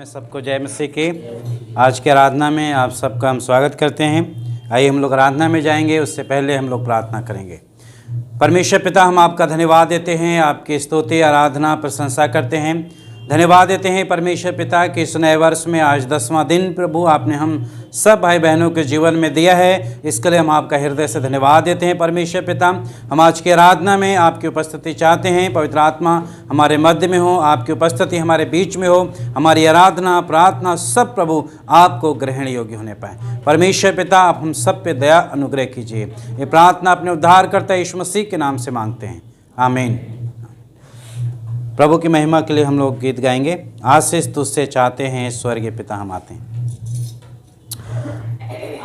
सबको जय मसीह की। आज की आराधना में आप सबका हम स्वागत करते हैं। आइए हम लोग आराधना में जाएंगे, उससे पहले हम लोग प्रार्थना करेंगे। परमेश्वर पिता, हम आपका धन्यवाद देते हैं, आपकी स्तुति आराधना प्रशंसा करते हैं। धन्यवाद देते हैं परमेश्वर पिता कि इस नए वर्ष में आज 10वां दिन प्रभु आपने हम सब भाई बहनों के जीवन में दिया है। इसके लिए हम आपका हृदय से धन्यवाद देते हैं परमेश्वर पिता। हम आज की आराधना में आपकी उपस्थिति चाहते हैं। पवित्र आत्मा हमारे मध्य में हो, आपकी उपस्थिति हमारे बीच में हो। हमारी आराधना प्रार्थना सब प्रभु आपको ग्रहण योग्य होने पाए। परमेश्वर पिता, आप हम सब पे दया अनुग्रह कीजिए। ये प्रार्थना अपने उद्धारकर्ता यीशु मसीह के नाम से मांगते हैं, आमीन। प्रभु की महिमा के लिए हम लोग गीत गाएंगे। आशीष तुझसे चाहते हैं स्वर्गीय पिता, हम आते हैं।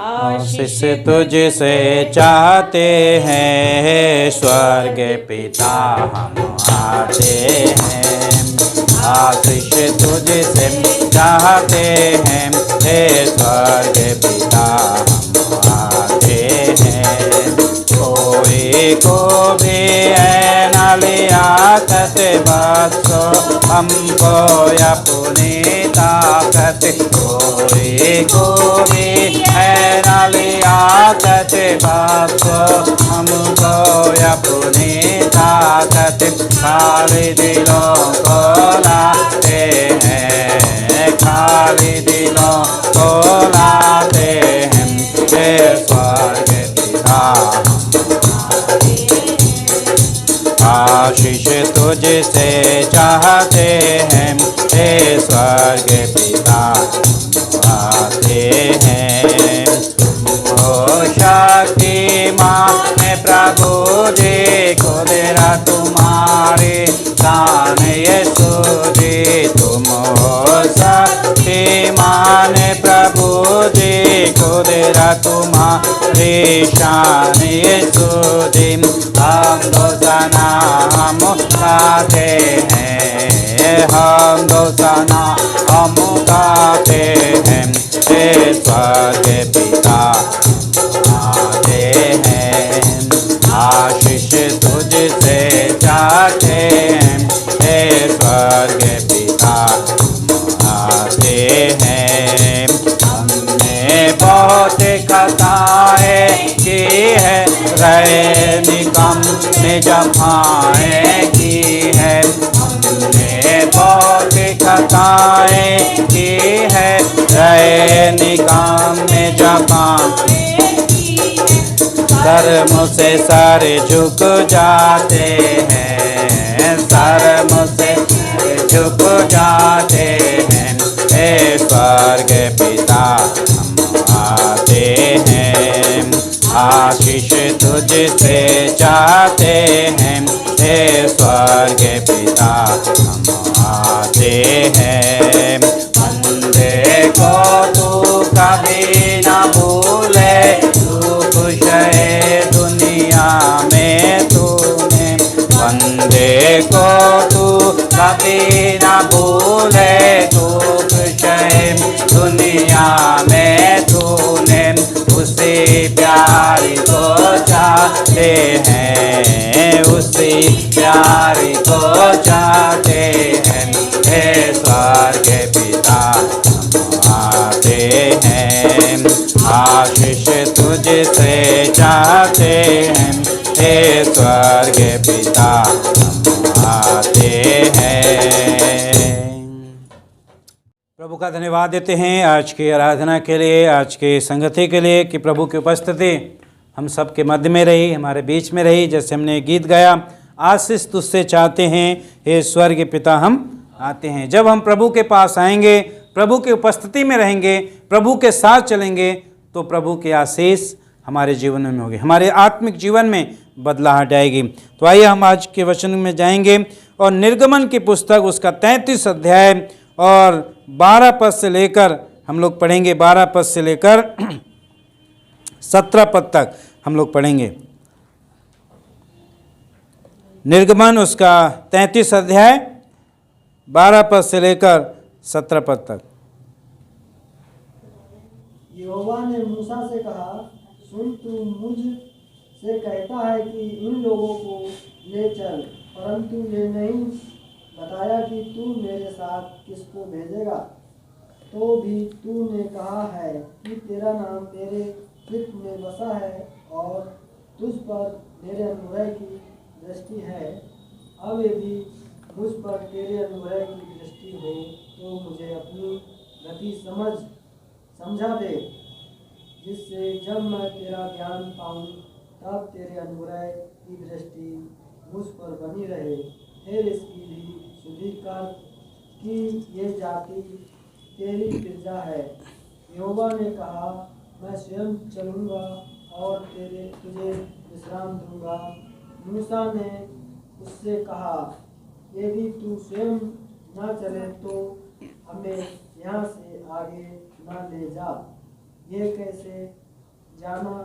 आशीष तुझसे चाहते हैं स्वर्गीय पिता, हम आते हैं। आशीष तुझसे चाहते हैं हे स्वर्गीय पिता, हम आते हैं। कोई को भी है न लिया बख्शो हमको अपनी ताकत, कोई को भी है न लिया बख्शो हमको अपनी ताकत। खाली दिलों को लाते हैं, खाली दिलों को लाते हैं हे स्वर्गीय पिता। आशीष तुझसे चाहते हैं हे स्वर्गीय पिता, आते हैं। ओ शक्तिमान प्रभु जी को तेरा तुम्हारे दान यीशु जी, तुम हो शक्तिमान प्रभु जी को तेरा तुम्हारे शान यीशु जी। हम दोसना हम गाते हैं, हम दोसना हम गाते हैं हे स्वर्गीय पिता, आते हैं। आशीष तुझसे चाहते हैं हे स्वर्गीय पिता, आते हैं। हमने बहुत खताएं की है, गए निकम में जमाएं की है। हमने बहुत खताएं की है, गए निकम में जमाएं। सर मुझसे सर झुक जाते हैं, सर मुझसे झुक जाते हैं हे स्वर्गीय पिता, हम आते हैं। आशीष तुझसे चाहते हैं हे स्वर्गीय पिता, हम आते हैं। बंदे को तू कभी न भूले, तू खुश है दुनिया में तूने। बंदे को तू कभी न भूले, तू खुश है दुनिया में तूने। उसी प्यार को चाहते हैं, उसी प्यार को चाहते हैं हे स्वर्गीय पिता, हम आते हैं। आशीष तुझसे चाहते हैं हे स्वर्गीय पिता, हम आते हैं। प्रभु का धन्यवाद देते हैं आज की आराधना के लिए, आज की संगति के लिए कि प्रभु की उपस्थिति हम सबके मध्य में रही, हमारे बीच में रही। जैसे हमने गीत गाया, आशीष तुझसे चाहते हैं हे स्वर्गीय पिता, हम आते हैं। जब हम प्रभु के पास आएंगे, प्रभु की उपस्थिति में रहेंगे, प्रभु के साथ चलेंगे, तो प्रभु की आशीष हमारे जीवन में होगी, हमारे आत्मिक जीवन में बदलाहट आएगी। तो आइए हम आज के वचन में जाएंगे और निर्गमन की पुस्तक उसका 33 अध्याय और 12 पद से लेकर हम लोग पढ़ेंगे। 12 पद से लेकर 17 पद तक हम लोग पढ़ेंगे। निर्गमन उसका 33 अध्याय 12 पद से लेकर 17 पद तक। यहोवा ने मूसा से कहा, सुन, तू मुझ से कहता है कि इन लोगों को ले चल, परंतु ये नहीं बताया कि तू मेरे साथ किसको भेजेगा। तो भी तूने कहा है कि तेरा नाम मेरे चित्त में बसा है और तुझ पर मेरे अनुग्रह की दृष्टि है। अब यदि मुझ पर तेरे अनुग्रह की दृष्टि हो तो मुझे अपनी गति समझा दे, जिससे जब मैं तेरा ज्ञान पाऊँ तब तेरे अनुग्रह की दृष्टि मुझ पर बनी रहे। फिर इसकी भी सुधि कर कि ये जाति तेरी प्रजा है। यहोवा ने कहा, मैं स्वयं चलूँगा और तुझे विश्राम दूंगा। मूसा ने उससे कहा, यदि तू स्वयं न चले तो हमें यहाँ से आगे न ले जा। ये कैसे जाना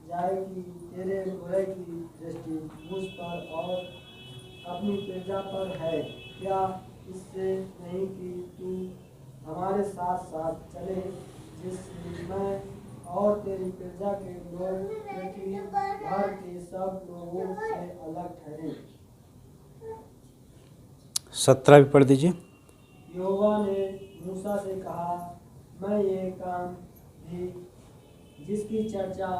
जाए कि तेरे अनुग्रह की दृष्टि मुझ पर और अपनी प्रजा पर है? क्या इससे नहीं कि तू हमारे साथ साथ चले, जिससे मैं और तेरी प्रजा के लोग पृथ्वी भर के सब लोगों से अलग ठहरे। 17 भी पढ़ दीजिए। यहोवा ने मूसा से कहा, मैं ये काम भी जिसकी चर्चा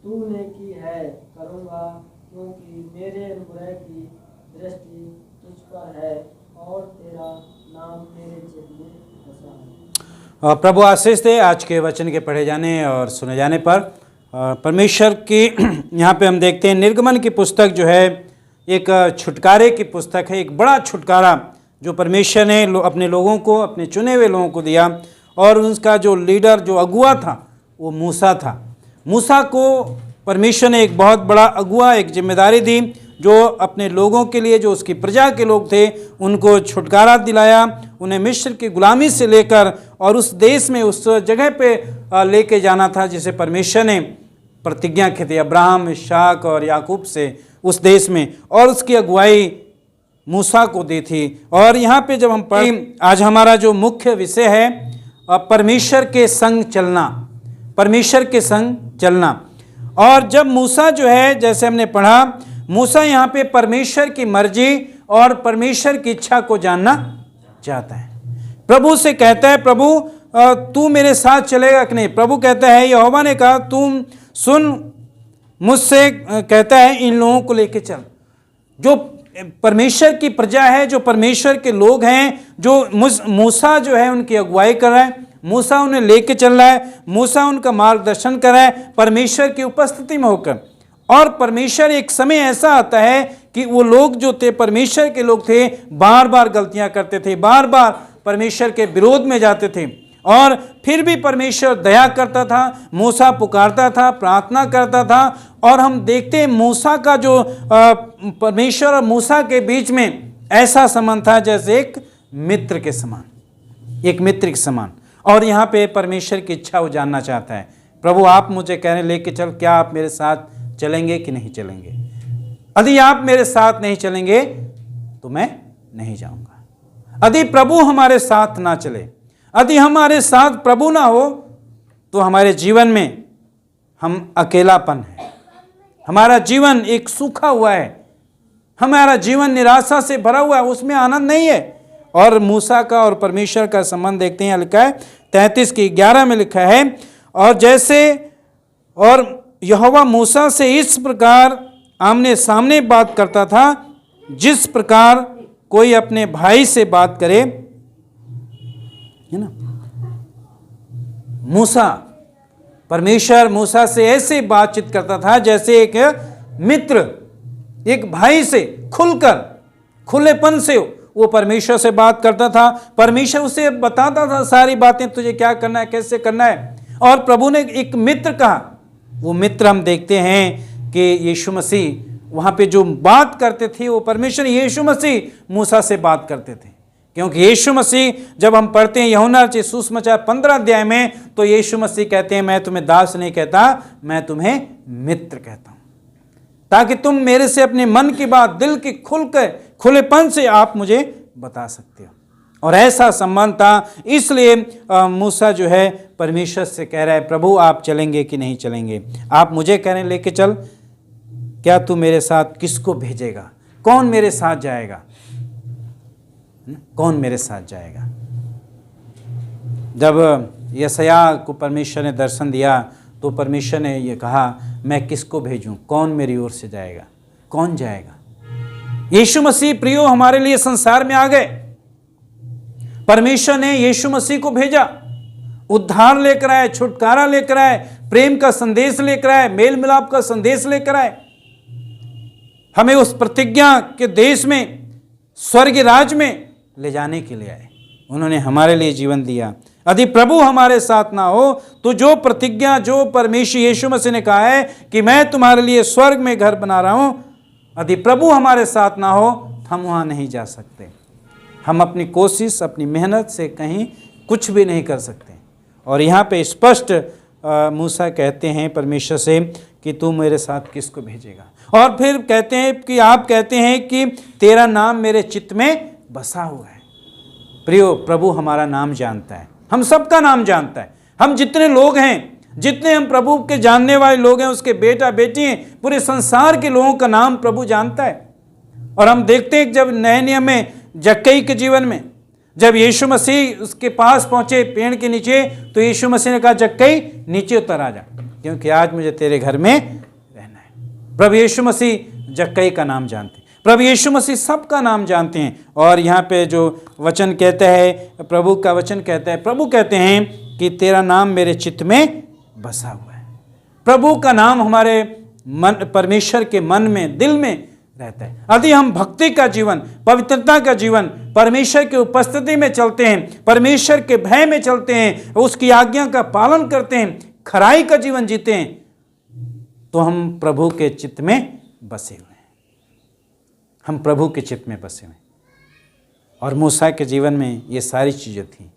तूने की है करूँगा, क्योंकि मेरे अनुग्रह की दृष्टि तुझ पर है और तेरा नाम मेरे चित्त में बसा है। और प्रभु आशीष दे आज के वचन के पढ़े जाने और सुने जाने पर। परमेश्वर की यहाँ पे हम देखते हैं निर्गमन की पुस्तक जो है एक छुटकारे की पुस्तक है, एक बड़ा छुटकारा जो परमेश्वर ने अपने लोगों को, अपने चुने हुए लोगों को दिया। और उसका जो लीडर, जो अगुआ था, वो मूसा था। मूसा को परमेश्वर ने एक बहुत बड़ा अगुआ, एक जिम्मेदारी दी, जो अपने लोगों के लिए, जो उसकी प्रजा के लोग थे, उनको छुटकारा दिलाया, उन्हें मिस्र की गुलामी से लेकर और उस देश में, उस जगह पे लेके जाना था जिसे परमेश्वर ने प्रतिज्ञा की थी अब्राहम, इसहाक और याकूब से, उस देश में, और उसकी अगुवाई मूसा को दी थी। और यहाँ पे जब हम पढ़ें, आज हमारा जो मुख्य विषय है परमेश्वर के संग चलना, परमेश्वर के संग चलना। और जब मूसा जो है, जैसे हमने पढ़ा, मूसा यहाँ पे परमेश्वर की मर्जी और परमेश्वर की इच्छा को जानना चाहता है। प्रभु से कहता है, प्रभु तू मेरे साथ चलेगा कि नहीं? प्रभु कहता है, यहोवा ने कहा, तुम सुन, मुझसे कहता है इन लोगों को लेके चल। जो परमेश्वर की प्रजा है, जो परमेश्वर के लोग हैं, जो मूसा जो है उनकी अगुवाई कर रहा है, मूसा उन्हें लेके चल रहा है, मूसा उनका मार्गदर्शन कर रहा है परमेश्वर की उपस्थिति में होकर। और परमेश्वर, एक समय ऐसा आता है कि वो लोग जो थे, परमेश्वर के लोग थे, बार बार गलतियां करते थे, बार बार परमेश्वर के विरोध में जाते थे, और फिर भी परमेश्वर दया करता था, मूसा पुकारता था, प्रार्थना करता था। और हम देखते हैं मूसा का जो परमेश्वर और मूसा के बीच में ऐसा संबंध था जैसे एक मित्र के समान, एक मित्र के समान। और यहाँ पे परमेश्वर की इच्छा वो जानना चाहता है, प्रभु आप मुझे कहने लेके चल, क्या आप मेरे साथ चलेंगे कि नहीं चलेंगे? यदि आप मेरे साथ नहीं चलेंगे तो मैं नहीं जाऊंगा। यदि प्रभु हमारे साथ ना चले, यदि हमारे साथ प्रभु ना हो, तो हमारे जीवन में हम अकेलापन है, हमारा जीवन एक सूखा हुआ है, हमारा जीवन निराशा से भरा हुआ है, उसमें आनंद नहीं है। और मूसा का और परमेश्वर का संबंध देखते हैं, लिखा है 33 की 11 में लिखा है, और जैसे और यहोवा मूसा से इस प्रकार आमने सामने बात करता था, जिस प्रकार कोई अपने भाई से बात करे, है ना। मूसा, परमेश्वर मूसा से ऐसे बातचीत करता था जैसे एक मित्र, एक भाई से खुलकर, खुलेपन से वो परमेश्वर से बात करता था। परमेश्वर उसे बताता था सारी बातें, तुझे क्या करना है, कैसे करना है। और प्रभु ने एक मित्र कहा, वो मित्र हम देखते हैं कि यीशु मसीह वहाँ पे जो बात करते थे, वो परमेश्वर यीशु मसीह मूसा से बात करते थे। क्योंकि यीशु मसीह, जब हम पढ़ते हैं यूहन्ना सुसमाचार 15 अध्याय में, तो यीशु मसीह कहते हैं, मैं तुम्हें दास नहीं कहता, मैं तुम्हें मित्र कहता हूँ, ताकि तुम मेरे से अपने मन की बात दिल की खुलेपन से आप मुझे बता सकते हो। और ऐसा संबंध था, इसलिए मूसा जो है परमेश्वर से कह रहा है, प्रभु आप चलेंगे कि नहीं चलेंगे? आप मुझे कह रहे हैं लेके चल, क्या तू मेरे साथ किसको भेजेगा? कौन मेरे साथ जाएगा? कौन मेरे साथ जाएगा? जब यशायाह को परमेश्वर ने दर्शन दिया तो परमेश्वर ने ये कहा, मैं किसको भेजूं, कौन मेरी ओर से जाएगा, कौन जाएगा। यीशु मसीह प्रियो हमारे लिए संसार में आ गए। परमेश्वर ने यीशु मसीह को भेजा, उद्धार लेकर आए, छुटकारा लेकर आए, प्रेम का संदेश लेकर आए, मेल मिलाप का संदेश लेकर आए, हमें उस प्रतिज्ञा के देश में, स्वर्ग राज में ले जाने के लिए आए। उन्होंने हमारे लिए जीवन दिया। यदि प्रभु हमारे साथ ना हो तो जो प्रतिज्ञा, जो परमेश्वर यीशु मसीह ने कहा है कि मैं तुम्हारे लिए स्वर्ग में घर बना रहा हूं, यदि प्रभु हमारे साथ ना हो हम वहां नहीं जा सकते। हम अपनी कोशिश, अपनी मेहनत से कहीं कुछ भी नहीं कर सकते। और यहाँ पे स्पष्ट मूसा कहते हैं परमेश्वर से कि तू मेरे साथ किसको भेजेगा। और फिर कहते हैं कि आप कहते हैं कि तेरा नाम मेरे चित्त में बसा हुआ है। प्रियो, प्रभु हमारा नाम जानता है, हम सबका नाम जानता है। हम जितने लोग हैं, जितने हम प्रभु के जानने वाले लोग हैं, उसके बेटा बेटी हैं, पूरे संसार के लोगों का नाम प्रभु जानता है। और हम देखते हैं जब नए नियम में जक्कई के जीवन में जब यीशु मसीह उसके पास पहुंचे पेड़ के नीचे, तो यीशु मसीह ने कहा, जक्कई नीचे उतर आ जा, क्योंकि आज मुझे तेरे घर में रहना है। प्रभु यीशु मसीह जक्कई का नाम जानते हैं, प्रभु यीशु मसीह सबका नाम जानते हैं। और यहाँ पे जो वचन कहता है, प्रभु का वचन कहता है, प्रभु कहते हैं कि तेरा नाम मेरे चित्त में बसा हुआ है। प्रभु का नाम हमारे मन, परमेश्वर के मन में, दिल में रहता है। यदि हम भक्ति का जीवन, पवित्रता का जीवन, परमेश्वर की उपस्थिति में चलते हैं, परमेश्वर के भय में चलते हैं, उसकी आज्ञा का पालन करते हैं, खराई का जीवन जीते हैं, तो हम प्रभु के चित्त में बसे हुए हैं। हम प्रभु के चित्त में बसे हुए हैं। और मूसा के जीवन में ये सारी चीज़ें थी,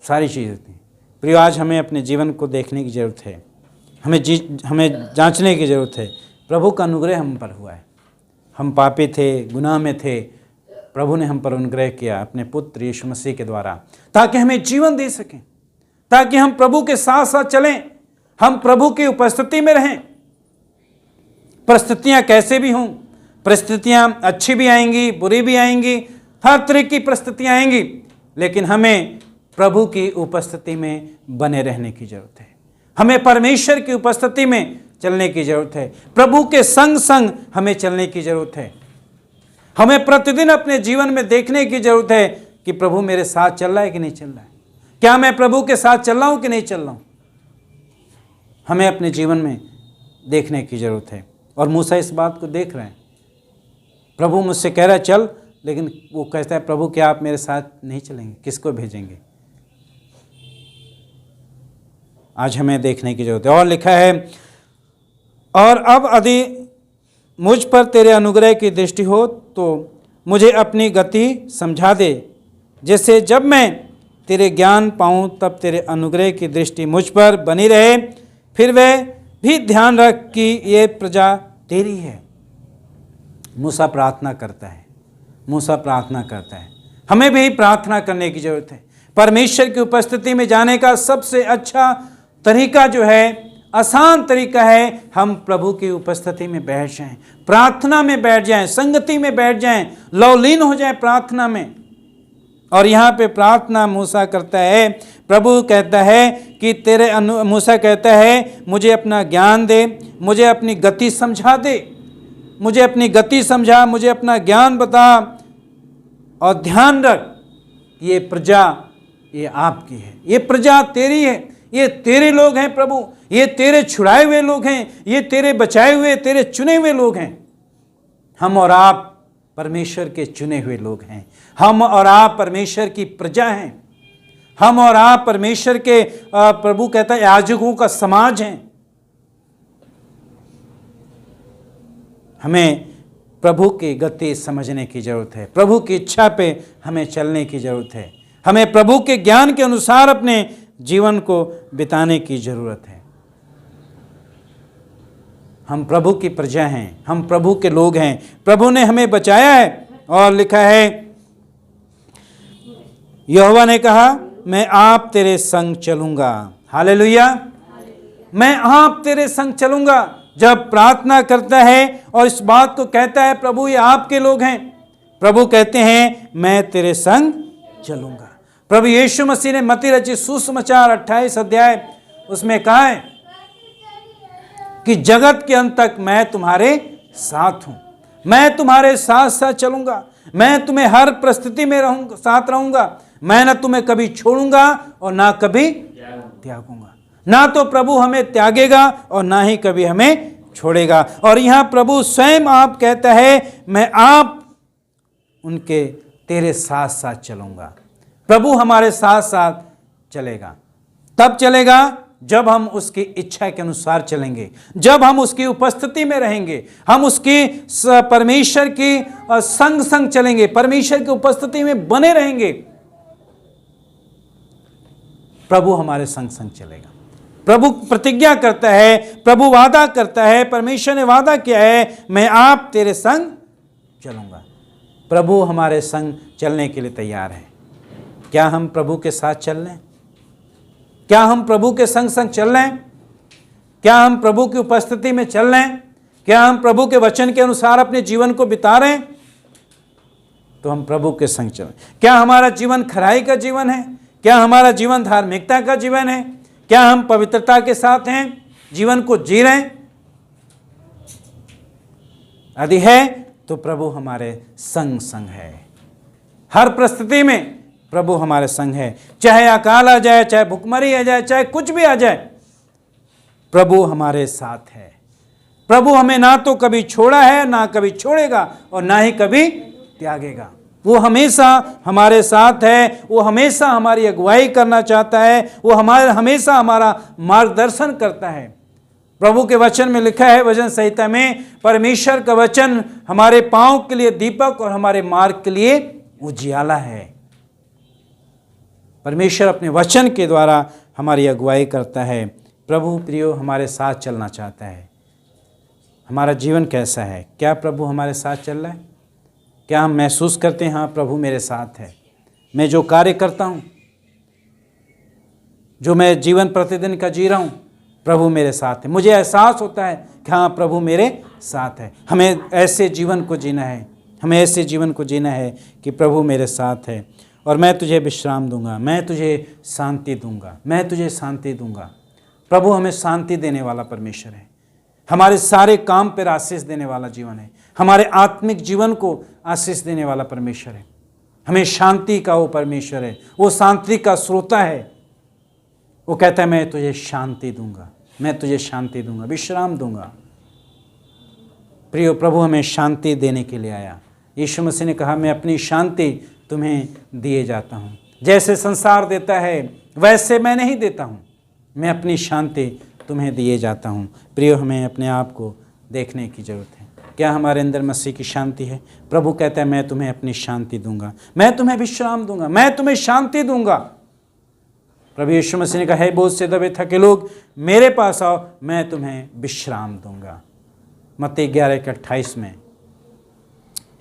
सारी चीज़ें थी। प्रियो, आज हमें अपने जीवन को देखने की ज़रूरत है, हमें जांचने की ज़रूरत है। प्रभु का अनुग्रह हम पर हुआ है। हम पापी थे, गुनाह में थे, प्रभु ने हम पर अनुग्रह किया अपने पुत्र यीशु मसीह के द्वारा, ताकि हमें जीवन दे सकें, ताकि हम प्रभु के साथ साथ चलें, हम प्रभु की उपस्थिति में रहें। परिस्थितियाँ कैसे भी हों, परिस्थितियाँ अच्छी भी आएंगी, बुरी भी आएंगी, हर तरह की परिस्थितियाँ आएंगी, लेकिन हमें प्रभु की उपस्थिति में बने रहने की ज़रूरत है। हमें परमेश्वर की उपस्थिति में चलने की ज़रूरत है। प्रभु के संग संग हमें चलने की ज़रूरत है। हमें प्रतिदिन अपने जीवन में देखने की ज़रूरत है कि प्रभु मेरे साथ चल रहा है कि नहीं चल रहा है, क्या मैं प्रभु के साथ चल रहा हूँ कि नहीं चल रहा हूँ। हमें अपने जीवन में देखने की ज़रूरत है। और मूसा इस बात को देख रहे हैं। प्रभु मुझसे कह रहा है चल, लेकिन वो कहता है, प्रभु क्या आप मेरे साथ नहीं चलेंगे, किसको भेजेंगे। आज हमें देखने की जरूरत है। और लिखा है, और अब यदि मुझ पर तेरे अनुग्रह की दृष्टि हो तो मुझे अपनी गति समझा दे, जैसे जब मैं तेरे ज्ञान पाऊं तब तेरे अनुग्रह की दृष्टि मुझ पर बनी रहे। फिर वह भी ध्यान रख कि ये प्रजा तेरी है। मूसा प्रार्थना करता है, मूसा प्रार्थना करता है। हमें भी प्रार्थना करने की जरूरत है। परमेश्वर की उपस्थिति में जाने का सबसे अच्छा तरीका जो है, आसान तरीका है, हम प्रभु की उपस्थिति में बैठ जाएं, प्रार्थना में बैठ जाएं, संगति में बैठ जाएं, लवलीन हो जाएं प्रार्थना में। और यहाँ पे प्रार्थना मूसा करता है। प्रभु कहता है कि मूसा कहता है, मुझे अपना ज्ञान दे, मुझे अपनी गति समझा दे, मुझे अपनी गति समझा, मुझे अपना ज्ञान बता, और ध्यान रख ये प्रजा ये आपकी है, ये प्रजा तेरी है, ये तेरे लोग हैं प्रभु, ये तेरे छुड़ाए हुए लोग हैं, ये तेरे बचाए हुए, तेरे चुने हुए लोग हैं। हम और आप परमेश्वर के चुने हुए लोग हैं। हम और आप परमेश्वर की प्रजा हैं। हम और आप परमेश्वर के प्रभु कहता है याजकों का समाज हैं। हमें प्रभु की गति समझने की जरूरत है। प्रभु की इच्छा पे हमें चलने की जरूरत है। हमें प्रभु के ज्ञान के अनुसार अपने जीवन को बिताने की जरूरत है। हम प्रभु की प्रजा हैं, हम प्रभु के लोग हैं। प्रभु ने हमें बचाया है। और लिखा है, यहोवा ने कहा, मैं आप तेरे संग चलूंगा। हालेलुया, मैं आप तेरे संग चलूंगा। जब प्रार्थना करता है और इस बात को कहता है, प्रभु ये आपके लोग हैं, प्रभु कहते हैं मैं तेरे संग चलूंगा। प्रभु यीशु मसीह ने मत्ती रचित सुसमाचार 28 अध्याय उसमें कहा है कि जगत के अंत तक मैं तुम्हारे साथ हूं, मैं तुम्हारे साथ साथ चलूंगा, मैं तुम्हें हर परिस्थिति में रहूंगा, साथ रहूंगा, मैं ना तुम्हें कभी छोड़ूंगा और ना कभी त्यागूंगा। ना तो प्रभु हमें त्यागेगा और ना ही कभी हमें छोड़ेगा। और यहां प्रभु स्वयं आप कहता है मैं आप उनके तेरे साथ साथ चलूंगा। प्रभु हमारे साथ साथ चलेगा। तब चलेगा जब हम उसकी इच्छा के अनुसार चलेंगे, जब हम उसकी उपस्थिति में रहेंगे, हम उसकी परमेश्वर की संग संग चलेंगे, परमेश्वर की उपस्थिति में बने रहेंगे, प्रभु हमारे संग संग चलेगा। प्रभु प्रतिज्ञा करता है, प्रभु वादा करता है, परमेश्वर ने वादा किया है मैं आप तेरे संग चलूंगा। प्रभु हमारे संग चलने के लिए तैयार है। क्या हम प्रभु के साथ चल रहे हैं? क्या हम प्रभु के संग संग चल रहे हैं? क्या हम प्रभु की उपस्थिति में चल रहे हैं? क्या हम प्रभु के वचन के अनुसार अपने जीवन को बिता रहे हैं? तो हम प्रभु के संग चलें। क्या हमारा जीवन खराई का जीवन है? क्या हमारा जीवन धार्मिकता का जीवन है? क्या हम पवित्रता के साथ हैं, जीवन को जी रहे हैं? यदि है तो प्रभु हमारे संग संग है। हर परिस्थिति में प्रभु हमारे संग है। चाहे अकाल आ जाए, चाहे भुखमरी आ जाए, चाहे कुछ भी आ जाए, प्रभु हमारे साथ है। प्रभु हमें ना तो कभी छोड़ा है, ना कभी छोड़ेगा और ना ही कभी त्यागेगा। वो हमेशा हमारे साथ है। वो हमेशा हमारी अगुवाई करना चाहता है। वो हमेशा हमारा मार्गदर्शन करता है। प्रभु के वचन में लिखा है, वचन संहिता में, परमेश्वर का वचन हमारे पांव के लिए दीपक और हमारे मार्ग के लिए उजियाला है। परमेश्वर अपने वचन के द्वारा हमारी अगुवाई करता है। प्रभु प्रियो हमारे साथ चलना चाहता है। हमारा जीवन कैसा है? क्या प्रभु हमारे साथ चल रहा है? क्या हम महसूस करते हैं हाँ प्रभु मेरे साथ है? मैं जो कार्य करता हूँ, जो मैं जीवन प्रतिदिन का जी रहा हूँ, प्रभु मेरे साथ है। मुझे एहसास होता है कि हाँ प्रभु मेरे साथ है। हमें ऐसे जीवन को जीना है, हमें ऐसे जीवन को जीना है कि प्रभु मेरे साथ है और मैं तुझे विश्राम दूंगा, मैं तुझे शांति दूंगा, मैं तुझे शांति दूंगा। प्रभु हमें शांति देने वाला परमेश्वर है। हमारे सारे काम पर आशीष देने वाला जीवन है। हमारे आत्मिक जीवन को आशीष देने वाला परमेश्वर है। हमें शांति का वो परमेश्वर है। वो शांति का स्रोता है। वो कहता है मैं तुझे शांति दूंगा, मैं तुझे शांति दूंगा, विश्राम दूंगा। प्रियो प्रभु हमें शांति देने के लिए आया। यीशु मसीह ने कहा मैं अपनी शांति तुम्हें दिए जाता हूँ। जैसे संसार देता है वैसे मैं नहीं देता हूँ, मैं अपनी शांति तुम्हें दिए जाता हूँ। प्रियो हमें अपने आप को देखने की ज़रूरत है। क्या हमारे अंदर मसीह की शांति है? प्रभु कहता है मैं तुम्हें अपनी शांति दूंगा, मैं तुम्हें विश्राम दूंगा, मैं तुम्हें शांति दूंगा। प्रभु यीशु मसीह ने कहा है बहुत से दबे थके लोग मेरे पास आओ, मैं तुम्हें विश्राम दूंगा। मत्ती 11:28 में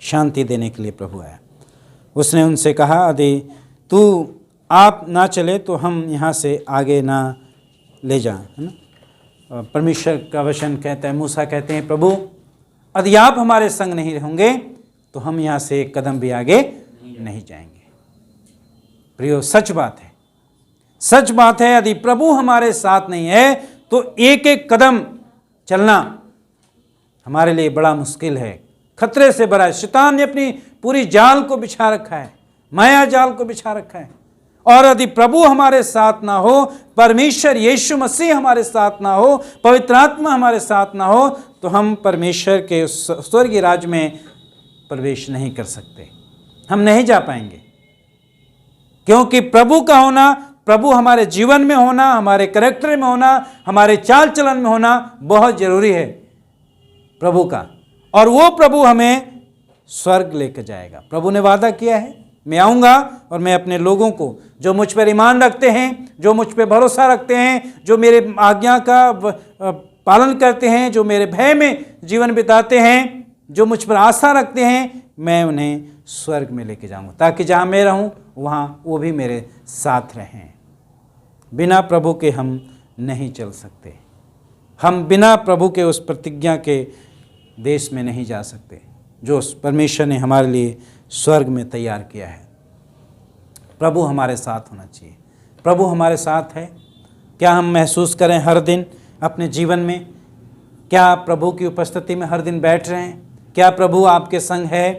शांति देने के लिए प्रभु आया। उसने उनसे कहा यदि तू आप ना चले तो हम यहाँ से आगे ना ले जा, है ना। परमेश्वर का वचन कहता है, मूसा कहते हैं प्रभु यदि आप हमारे संग नहीं रहेंगे तो हम यहाँ से एक कदम भी आगे नहीं जाएंगे। प्रियो सच बात है, सच बात है। यदि प्रभु हमारे साथ नहीं है तो एक एक कदम चलना हमारे लिए बड़ा मुश्किल है, खतरे से भरा है। शैतान ने अपनी पूरी जाल को बिछा रखा है, माया जाल को बिछा रखा है। और यदि प्रभु हमारे साथ ना हो, परमेश्वर यीशु मसीह हमारे साथ ना हो, पवित्र आत्मा हमारे साथ ना हो, तो हम परमेश्वर के स्वर्गीय राज्य में प्रवेश नहीं कर सकते, हम नहीं जा पाएंगे। क्योंकि प्रभु का होना, प्रभु हमारे जीवन में होना, हमारे कैरेक्टर में होना, हमारे चाल चलन में होना बहुत जरूरी है प्रभु का। और वो प्रभु हमें स्वर्ग लेकर जाएगा। प्रभु ने वादा किया है मैं आऊँगा और मैं अपने लोगों को जो मुझ पर ईमान रखते हैं, जो मुझ पर भरोसा रखते हैं, जो मेरे आज्ञा का पालन करते हैं, जो मेरे भय में जीवन बिताते हैं, जो मुझ पर आशा रखते हैं, मैं उन्हें स्वर्ग में लेके जाऊँगा ताकि जहाँ मैं रहूँ वहाँ वो भी मेरे साथ रहें। बिना प्रभु के हम नहीं चल सकते। हम बिना प्रभु के उस प्रतिज्ञा के देश में नहीं जा सकते जो परमेश्वर ने हमारे लिए स्वर्ग में तैयार किया है। प्रभु हमारे साथ होना चाहिए। प्रभु हमारे साथ है। क्या हम महसूस करें हर दिन अपने जीवन में? क्या प्रभु की उपस्थिति में हर दिन बैठ रहे हैं? क्या प्रभु आपके संग है?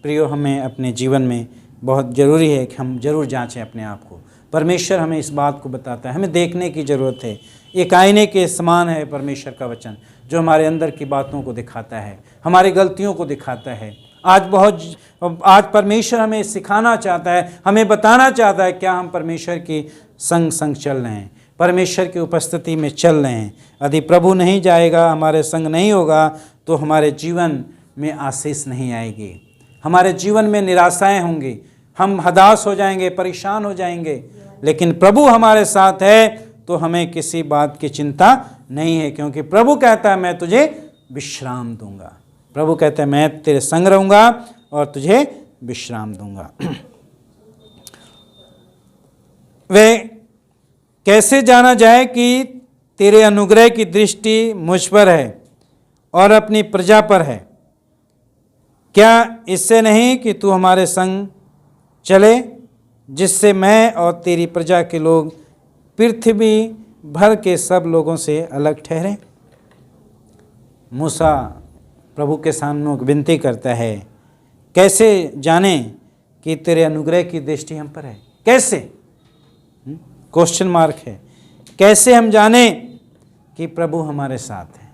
प्रियो, हमें अपने जीवन में बहुत ज़रूरी है कि हम ज़रूर जांचें अपने आप को। परमेश्वर हमें इस बात को बताता है, हमें देखने की ज़रूरत है। एक आईने के समान है परमेश्वर का वचन, जो हमारे अंदर की बातों को दिखाता है, हमारी गलतियों को दिखाता है। आज परमेश्वर हमें सिखाना चाहता है, हमें बताना चाहता है क्या हम परमेश्वर की संग संग चल रहे हैं, परमेश्वर की उपस्थिति में चल रहे हैं। यदि प्रभु नहीं जाएगा, हमारे संग नहीं होगा, तो हमारे जीवन में आशीष नहीं आएगी, हमारे जीवन में निराशाएं होंगी, हम हताश हो जाएंगे, परेशान हो जाएंगे। लेकिन प्रभु हमारे साथ है तो हमें किसी बात की चिंता नहीं है, क्योंकि प्रभु कहता है मैं तुझे विश्राम दूंगा। प्रभु कहता है मैं तेरे संग रहूंगा और तुझे विश्राम दूंगा। वे कैसे जाना जाए कि तेरे अनुग्रह की दृष्टि मुझ पर है और अपनी प्रजा पर है? क्या इससे नहीं कि तू हमारे संग चले, जिससे मैं और तेरी प्रजा के लोग पृथ्वी भर के सब लोगों से अलग ठहरें? मूसा प्रभु के सामने विनती करता है, कैसे जाने कि तेरे अनुग्रह की दृष्टि हम पर है? कैसे? क्वेश्चन मार्क है। कैसे हम जाने कि प्रभु हमारे साथ है?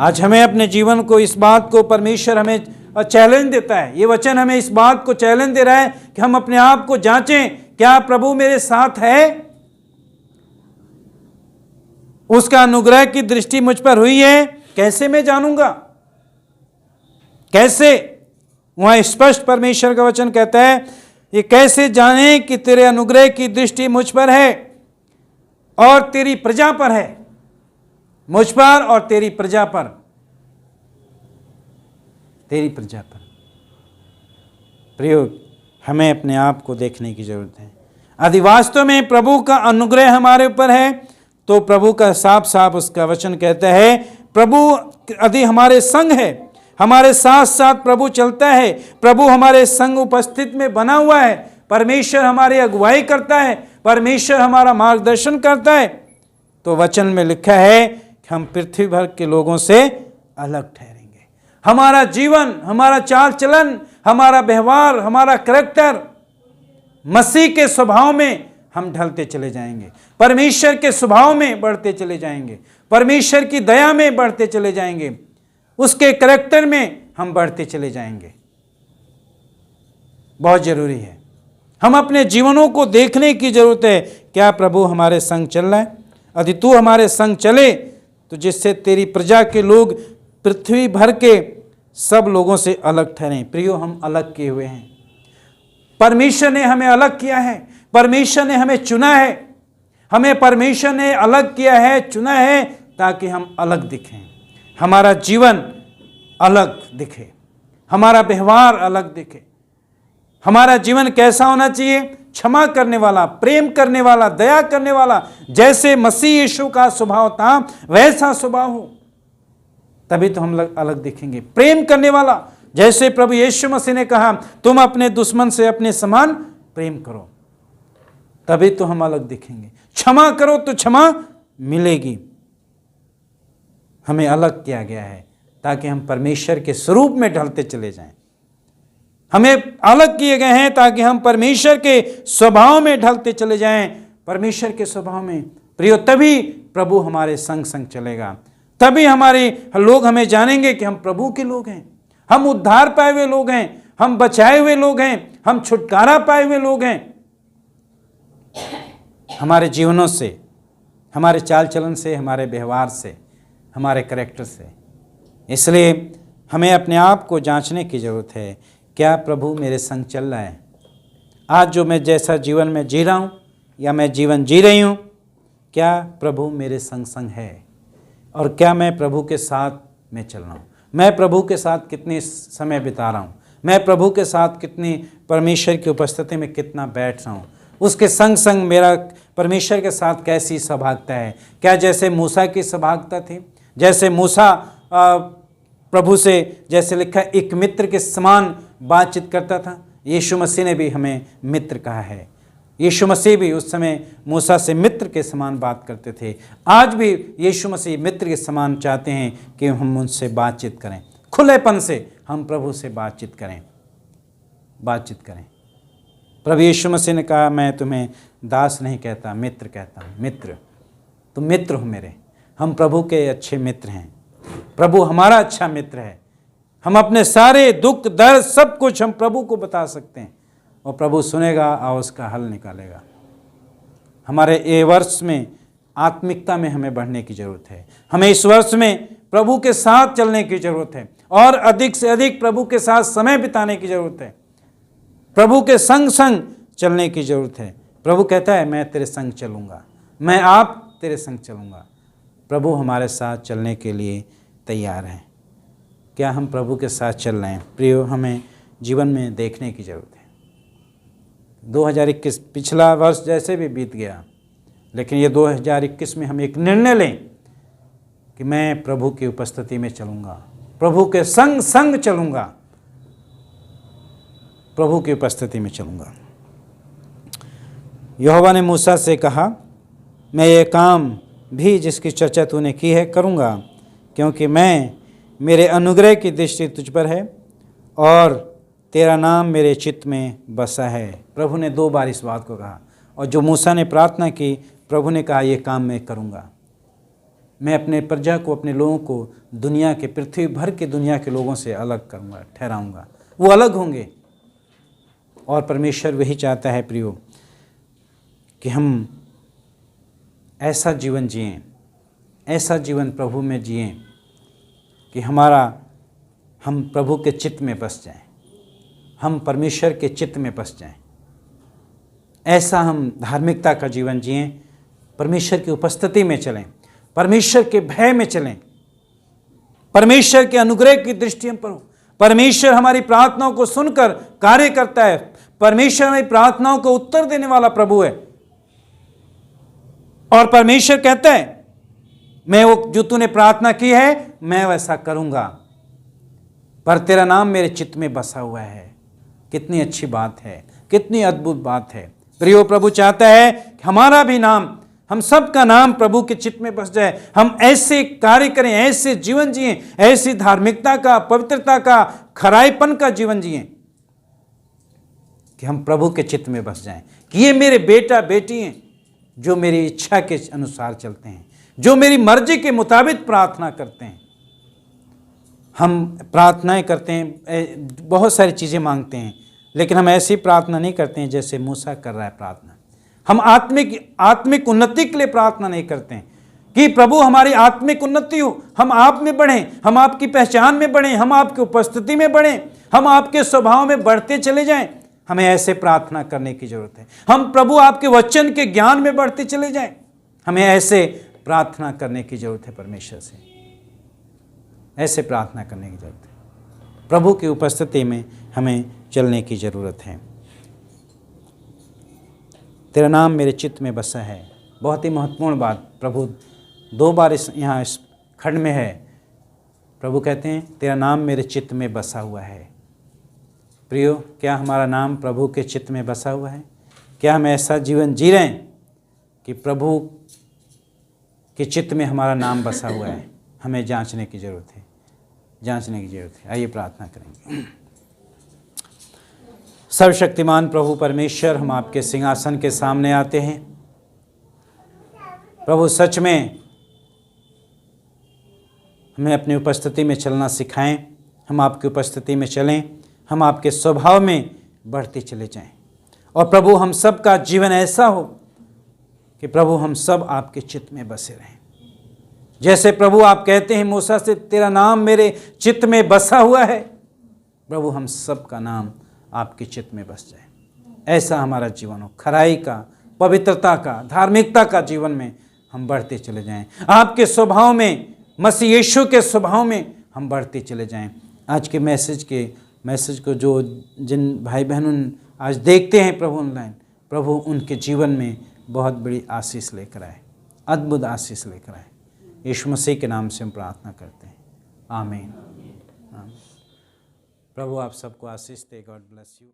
आज हमें अपने जीवन को, इस बात को परमेश्वर हमें चैलेंज देता है। ये वचन हमें इस बात को चैलेंज दे रहा है कि हम अपने आप को जांचें, क्या प्रभु मेरे साथ है? उसका अनुग्रह की दृष्टि मुझ पर हुई है, कैसे मैं जानूंगा? कैसे? वहां स्पष्ट परमेश्वर का वचन कहता है, ये कैसे जाने कि तेरे अनुग्रह की दृष्टि मुझ पर है और तेरी प्रजा पर है? मुझ पर और तेरी प्रजा पर, तेरी प्रजा पर। प्रियो, हमें अपने आप को देखने की जरूरत है। यदि वास्तव में प्रभु का अनुग्रह हमारे ऊपर है, तो प्रभु का साफ साफ उसका वचन कहता है, प्रभु यदि हमारे संग है, हमारे साथ साथ प्रभु चलता है, प्रभु हमारे संग उपस्थित में बना हुआ है, परमेश्वर हमारी अगुवाई करता है, परमेश्वर हमारा मार्गदर्शन करता है, तो वचन में लिखा है कि हम पृथ्वी भर के लोगों से अलग ठहरेंगे। हमारा जीवन, हमारा चाल चलन, हमारा व्यवहार, हमारा करैक्टर मसीह के स्वभाव में हम ढलते चले जाएंगे, परमेश्वर के स्वभाव में बढ़ते चले जाएंगे, परमेश्वर की दया में बढ़ते चले जाएंगे, उसके करैक्टर में हम बढ़ते चले जाएंगे। बहुत जरूरी है, हम अपने जीवनों को देखने की जरूरत है, क्या प्रभु हमारे संग चल रहा है? यदि तू हमारे संग चले तो जिससे तेरी प्रजा के लोग पृथ्वी भर के सब लोगों से अलग ठहरें। प्रियो, हम अलग किए हुए हैं, परमेश्वर ने हमें अलग किया है, परमेश्वर ने हमें चुना है, हमें परमेश्वर ने अलग किया है, चुना है, ताकि हम अलग दिखें, हमारा जीवन अलग दिखे, हमारा व्यवहार अलग दिखे। हमारा जीवन कैसा होना चाहिए? क्षमा करने वाला, प्रेम करने वाला, दया करने वाला, जैसे मसीह यीशु का स्वभाव था वैसा स्वभाव हो, तभी तो हम अलग दिखेंगे। प्रेम करने वाला, जैसे प्रभु यीशु मसीह ने कहा तुम अपने दुश्मन से अपने समान प्रेम करो, तभी तो हम अलग दिखेंगे। क्षमा करो तो क्षमा मिलेगी। हमें अलग किया गया है ताकि हम परमेश्वर के स्वरूप में ढलते चले जाएं। हमें अलग किए गए हैं ताकि हम परमेश्वर के स्वभाव में ढलते चले जाएं, परमेश्वर के स्वभाव में। प्रियो, तभी प्रभु हमारे संग संग चलेगा, तभी हमारे लोग हमें जानेंगे कि हम प्रभु के लोग हैं, हम उद्धार पाए हुए लोग हैं, हम बचाए हुए लोग हैं, हम छुटकारा पाए हुए लोग हैं। हमारे जीवनों से, हमारे चाल चलन से, हमारे व्यवहार से, हमारे करैक्टर से। इसलिए हमें अपने आप को जांचने की ज़रूरत है, क्या प्रभु मेरे संग चल रहा है? आज जो मैं जैसा जीवन में जी रहा हूँ या मैं जीवन जी रही हूँ, क्या प्रभु मेरे संग संग है? और क्या मैं प्रभु के साथ में चल रहा हूँ? मैं प्रभु के साथ कितनी समय बिता रहा हूँ? मैं प्रभु के साथ कितनी, परमेश्वर की उपस्थिति में कितना बैठ रहा हूँ? उसके संग संग मेरा परमेश्वर के साथ कैसी सहभागिता है? क्या जैसे मूसा की सहभागिता थी, जैसे मूसा प्रभु से, जैसे लिखा है, एक मित्र के समान बातचीत करता था, यीशु मसीह ने भी हमें मित्र कहा है। यीशु मसीह भी उस समय मूसा से मित्र के समान बात करते थे। आज भी यीशु मसीह मित्र के समान चाहते हैं कि हम उनसे बातचीत करें, खुलेपन से हम प्रभु से बातचीत करें। प्रभु यीशु मसीह ने कहा, मैं तुम्हें दास नहीं कहता, मित्र कहता हूँ। मित्र, तुम मित्र हो मेरे। हम प्रभु के अच्छे मित्र हैं। प्रभु हमारा अच्छा मित्र है। हम अपने सारे दुख दर्द सब कुछ हम प्रभु को बता सकते हैं और प्रभु सुनेगा और उसका हल निकालेगा। हमारे ये वर्ष में आत्मिकता में हमें बढ़ने की ज़रूरत है। हमें इस वर्ष में प्रभु के साथ चलने की ज़रूरत है और अधिक से अधिक प्रभु के साथ समय बिताने की ज़रूरत है। प्रभु के संग संग चलने की ज़रूरत है। प्रभु कहता है, मैं तेरे संग चलूँगा, मैं आप तेरे संग चलूँगा। प्रभु हमारे साथ चलने के लिए तैयार हैं। क्या हम प्रभु के साथ चल रहे हैं? प्रियो, हमें जीवन में देखने की ज़रूरत है। 2021 पिछला वर्ष जैसे भी बीत गया, लेकिन ये 2021 में हम एक निर्णय लें कि मैं प्रभु की उपस्थिति में चलूँगा, प्रभु के संग संग चलूँगा, प्रभु की उपस्थिति में चलूँगा। यहोवा ने मूसा से कहा, मैं ये काम भी जिसकी चर्चा तूने की है करूँगा, क्योंकि मेरे अनुग्रह की दृष्टि तुझ पर है और तेरा नाम मेरे चित्त में बसा है। प्रभु ने 2 बार इस बात को कहा और जो मूसा ने प्रार्थना की, प्रभु ने कहा, ये काम मैं करूँगा। मैं अपने प्रजा को, अपने लोगों को दुनिया के, पृथ्वी भर के दुनिया के लोगों से अलग करूँगा, ठहराऊँगा। वो अलग होंगे और परमेश्वर वही चाहता है प्रियो कि हम ऐसा जीवन जिएं, ऐसा जीवन प्रभु में जिएं कि हम प्रभु के चित्त में बस जाएं, हम परमेश्वर के चित्त में बस जाएं। ऐसा हम धार्मिकता का जीवन जिएं, परमेश्वर की उपस्थिति में चलें, परमेश्वर के भय में चलें, परमेश्वर के अनुग्रह की दृष्टि हम पर हो। परमेश्वर हमारी प्रार्थनाओं को सुनकर कार्य करता है। परमेश्वर हमारी प्रार्थनाओं को उत्तर देने वाला प्रभु है और परमेश्वर कहता है, मैं वो जो तूने प्रार्थना की है मैं वैसा करूंगा, पर तेरा नाम मेरे चित्त में बसा हुआ है। कितनी अच्छी बात है, कितनी अद्भुत बात है। प्रियो, प्रभु चाहता है कि हमारा भी नाम, हम सब का नाम प्रभु के चित्त में बस जाए। हम ऐसे कार्य करें, ऐसे जीवन जिएं, ऐसी धार्मिकता का, पवित्रता का, खराईपन का जीवन जिएं कि हम प्रभु के चित्त में बस जाएं कि ये मेरे बेटा बेटी हैं जो मेरी इच्छा के अनुसार चलते हैं, जो मेरी मर्जी के मुताबिक प्रार्थना करते हैं। हम प्रार्थनाएं करते हैं, बहुत सारी चीज़ें मांगते हैं, लेकिन हम ऐसी प्रार्थना नहीं करते हैं जैसे मूसा कर रहा है प्रार्थना। हम आत्मिक उन्नति के लिए प्रार्थना नहीं करते हैं कि प्रभु हमारी आत्मिक उन्नति हो, हम आप में बढ़ें, हम आपकी पहचान में बढ़ें, हम आपकी उपस्थिति में बढ़ें, हम आपके स्वभाव में बढ़ते चले जाएं। हमें ऐसे प्रार्थना करने की जरूरत है। हम प्रभु आपके वचन के ज्ञान में बढ़ते चले जाएं। हमें ऐसे प्रार्थना करने की जरूरत है परमेश्वर से, ऐसे प्रार्थना करने की जरूरत है। प्रभु की उपस्थिति में हमें चलने की जरूरत है। तेरा नाम मेरे चित्त में बसा है, बहुत ही महत्वपूर्ण बात प्रभु 2 बार इस खंड में है। प्रभु कहते हैं तेरा नाम मेरे चित्त में बसा हुआ है। प्रियो, क्या हमारा नाम प्रभु के चित्त में बसा हुआ है? क्या हम ऐसा जीवन जी रहे हैं कि प्रभु के चित्त में हमारा नाम बसा हुआ है? हमें जांचने की ज़रूरत है, जांचने की ज़रूरत है। आइए प्रार्थना करेंगे। सर्वशक्तिमान प्रभु परमेश्वर, हम आपके सिंहासन के सामने आते हैं। प्रभु, सच में हमें अपनी उपस्थिति में चलना सिखाएं। हम आपकी उपस्थिति में चलें, हम आपके स्वभाव में बढ़ते चले जाएं। और प्रभु, हम सब का जीवन ऐसा हो कि प्रभु हम सब आपके चित्त में बसे रहें। जैसे प्रभु आप कहते हैं मूसा से, तेरा नाम मेरे चित्त में बसा हुआ है। प्रभु, हम सब का नाम आपके चित्त में बस जाए। ऐसा हमारा जीवन हो, खराई का, पवित्रता का, धार्मिकता का जीवन में हम बढ़ते चले जाएं। आपके स्वभाव में, मसीह यीशु के स्वभाव में हम बढ़ते चले जाएं। आज के मैसेज को जो जिन भाई बहनों आज देखते हैं प्रभु ऑनलाइन, प्रभु उनके जीवन में बहुत बड़ी आशीष लेकर आए, अद्भुत आशीष लेकर आए। यीशु मसीह के नाम से हम प्रार्थना करते हैं, आमीन। प्रभु आप सबको आशीष दे। God bless you.